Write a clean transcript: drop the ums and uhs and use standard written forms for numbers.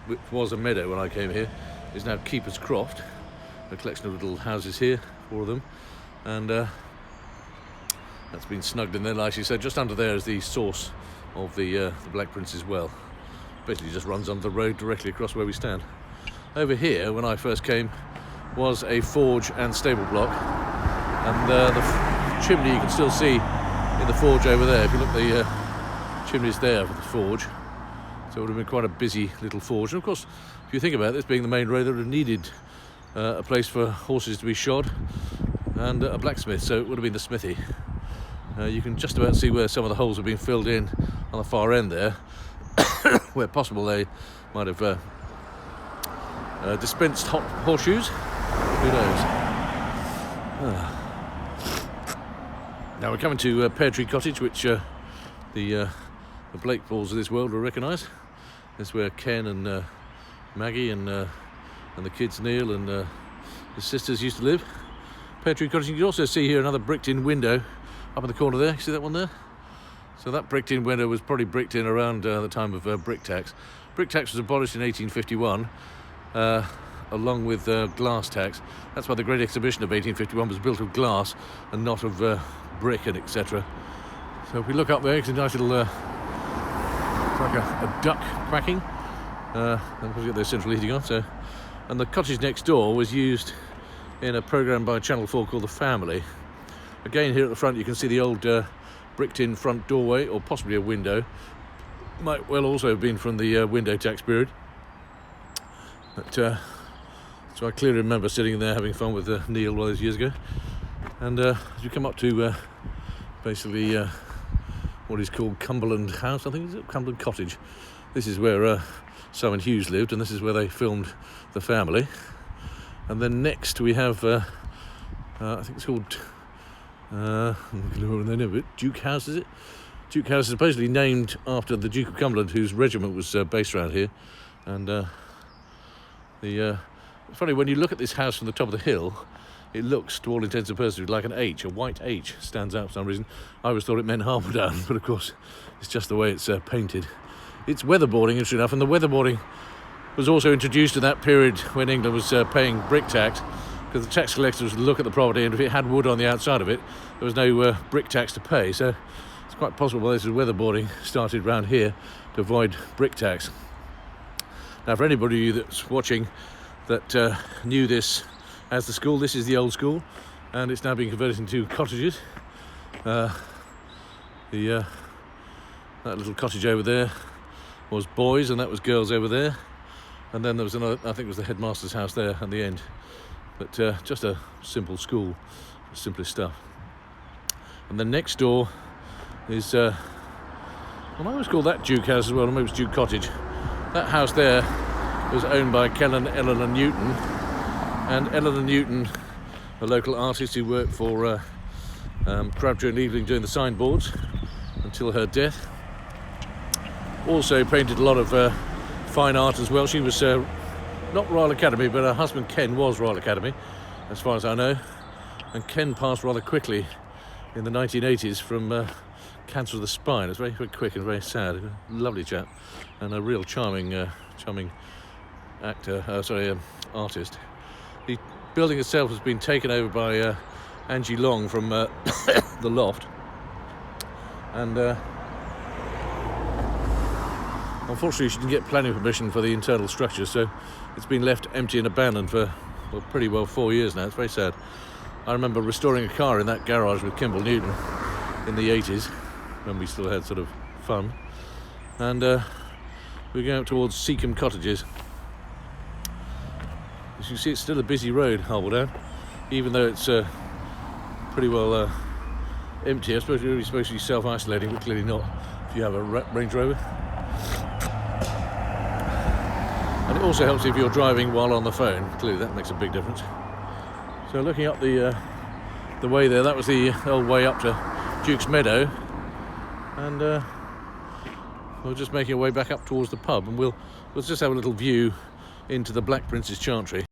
which was a meadow when I came here, is now Keeper's Croft, a collection of little houses here, 4 of them, and that's been snugged in there nicely. So just under there is the source of the Black Prince's well. Basically just runs under the road directly across where we stand. Over here, when I first came, was a forge and stable block, and the chimney you can still see in the forge over there. If you look, the chimney's there for the forge. So it would have been quite a busy little forge. And of course, if you think about this being the main road, they would have needed a place for horses to be shod and a blacksmith, so it would have been the smithy. You can just about see where some of the holes have been filled in on the far end there, where possible they might have dispensed hot horseshoes. Who knows? Now we're coming to Pear Tree Cottage, which the Blake balls of this world will recognise. That's where Ken and Maggie and the kids Neil and his sisters used to live. Pear Tree Cottage. You can also see here another bricked-in window up in the corner there. See that one there? So that bricked-in window was probably bricked in around the time of brick tax. Brick tax was abolished in 1851, along with glass tax. That's why the Great Exhibition of 1851 was built of glass and not of brick and etc. So if we look up there, it's a nice little, it's like a duck quacking. And we've got their central heating on. So, and the cottage next door was used in a programme by Channel 4 called The Family. Again, here at the front you can see the old bricked-in front doorway, or possibly a window. Might well also have been from the window tax period. But so I clearly remember sitting in there having fun with Neil all those years ago. And as you come up to basically what is called Cumberland House, I think, is it? Cumberland Cottage. This is where Simon Hughes lived, and this is where they filmed The Family. And then next we have, I think it's called, Duke House, is it? Duke House is supposedly named after the Duke of Cumberland, whose regiment was based around here. And it's funny, when you look at this house from the top of the hill, it looks, to all intents and purposes, like an H. A white H stands out for some reason. I always thought it meant Harbledown, but of course it's just the way it's painted. It's weatherboarding, interesting enough, and the weatherboarding was also introduced in that period when England was paying brick tax, because the tax collectors would look at the property, and if it had wood on the outside of it, there was no brick tax to pay. So it's quite possible this is weatherboarding started around here to avoid brick tax. Now, for anybody that's watching that knew this as the school, this is the old school, and it's now being converted into cottages. That little cottage over there was boys, and that was girls over there. And then there was another, I think it was the headmaster's house there at the end. But just a simple school, simplest stuff. And then next door is, well, I always call that Duke House as well, or maybe it's Duke Cottage. That house there was owned by Ellen Newton. And Ellen Newton, a local artist who worked for Crabtree and Eveling doing the signboards until her death. Also painted a lot of fine art as well. She was not Royal Academy, but her husband Ken was Royal Academy, as far as I know. And Ken passed rather quickly in the 1980s from cancer of the spine. It's very, very quick and very sad. Lovely chap, and a real charming artist. The building itself has been taken over by Angie Long from the Loft, and unfortunately she didn't get planning permission for the internal structure, so it's been left empty and abandoned for, well, pretty well 4 years now. It's very sad. I remember restoring a car in that garage with Kimball Newton in the 80s, when we still had sort of fun, and we're going up towards Seacombe Cottages. As you can see, it's still a busy road, Harbledown, even though it's pretty well empty. I suppose you're really supposed to be self-isolating, but clearly not if you have a Range Rover. And it also helps if you're driving while on the phone. Clearly that makes a big difference. So looking up the way there, that was the old way up to Duke's Meadow, and we're just making our way back up towards the pub, and we'll just have a little view into the Black Prince's Chantry.